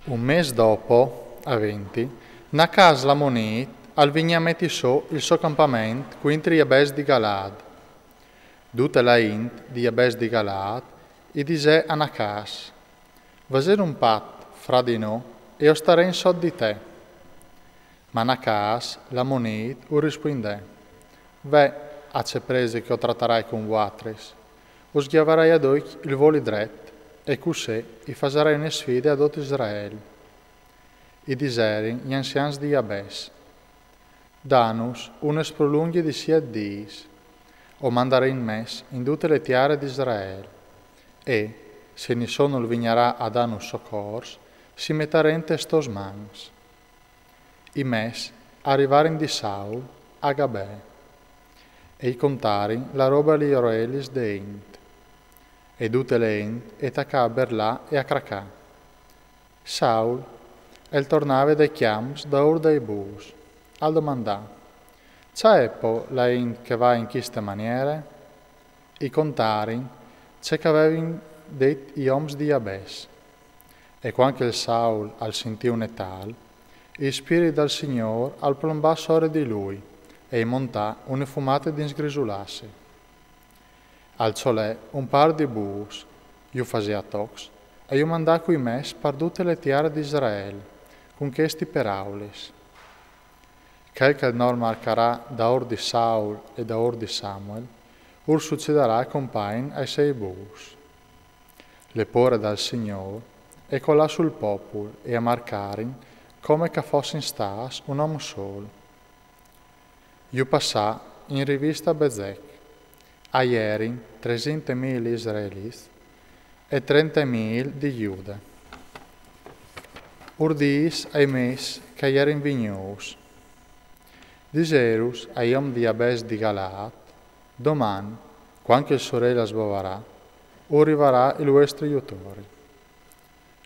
Un mese dopo, a 20, Nacas la monit al vignameti il suo campamento quintri Jabes di Galad. Dute la int di Jabes di Galad e dise a Nacas, vaser un pat fra di no e io starei in sod di te. Ma Nacas la monit u rispondè, ve a ce prese che io trattarai con vuatris, us ghiavarai ad oic il voli dret, e cusè i fasarai une sfide ad ot Israel. I diserin gli anzians di Jabes, danus unes prolunghi di sia diis, o mandare in mes in tutte le tiare di Israel, e, se ne sono il vignarà a danus soccors, si mettarente stos mans. I mes arrivarin di Saul a Gabè, e i contarin la roba li Oroelis de Int, e tutte le Int et a caber là e a cracà. Saul el tornava dai chiams da ur dei bus, al domandà, c'è po la Int che va in queste maniere? I contarin c'è che avevin det i oms di Jabes. E quando il Saul al sentì un etal, il spirito del Signor al plombà sore di lui, e montà une fumate di sgrisulase. Alzò lei un par di bus, io facea tox, e io mandà coi mes par tutte le tiare di Israel, con questi peraules. Quel che il nord marcarà da or di Saul e da or di Samuel, ur succederà compain ai sei bus. Le pore dal Signor, e colà sul popolo, e a marcarin, come che fossin stas un uomo solo. Io passà in rivista Bezek, a ieri 300.000 israeliti e 30.000 di Giuda. Urdis ai mes che ierin vignos. Diserus ai om di Jabes di Galaad, doman, quando il sorella sbovarà, arriverà il vostro aiutori.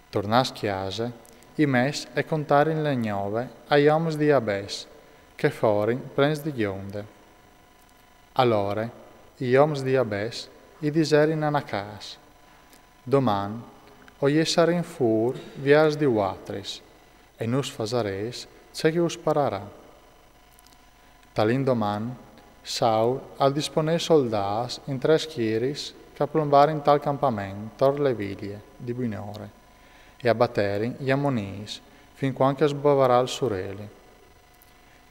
Tornas chiase, i mes e contarin le gnove ai om di Jabes, che forin prens di Gionde. Allora, i oms di Jabes i diserin a Nacas. Doman, o iesarin fur vias di uatris, e nus fasares c'è che us pararà. Talin doman, Saul al disponer soldas in tre schieris che plombarin tal campamento tor le viglie di Binore, e abbatterin gli ammonis fin quando sbovarà il sureli.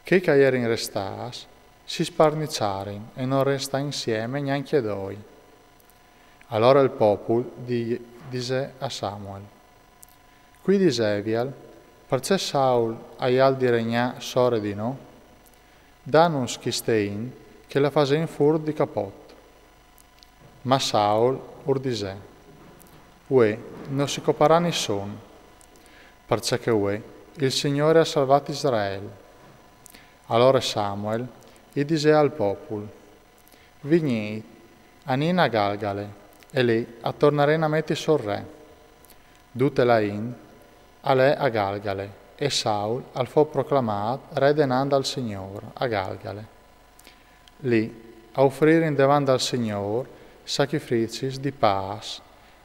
Che caierin restas, si sparniciarin e non resta insieme neanche doi. Allora il popolo disse a Samuel, qui disevial, perché Saul aial di regnà sore di no? Danus chistein che la fasein fur di capot. Ma Saul urdise, ue, non si coparà nessun, perché ue, il Signore ha salvato Israele. Allora Samuel e disse al popolo, vignei, anin a Galgale, e lì attornaren a metti sul re. Dute la in, a lei a Galgale, e Saul al fu proclamato re denanda al Signore a Galgale. Lì a offrire in davanti al Signore sacrifici di pace,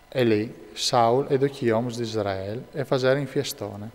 e lì Saul ed occhi oms di Israele e fasero in fiestone.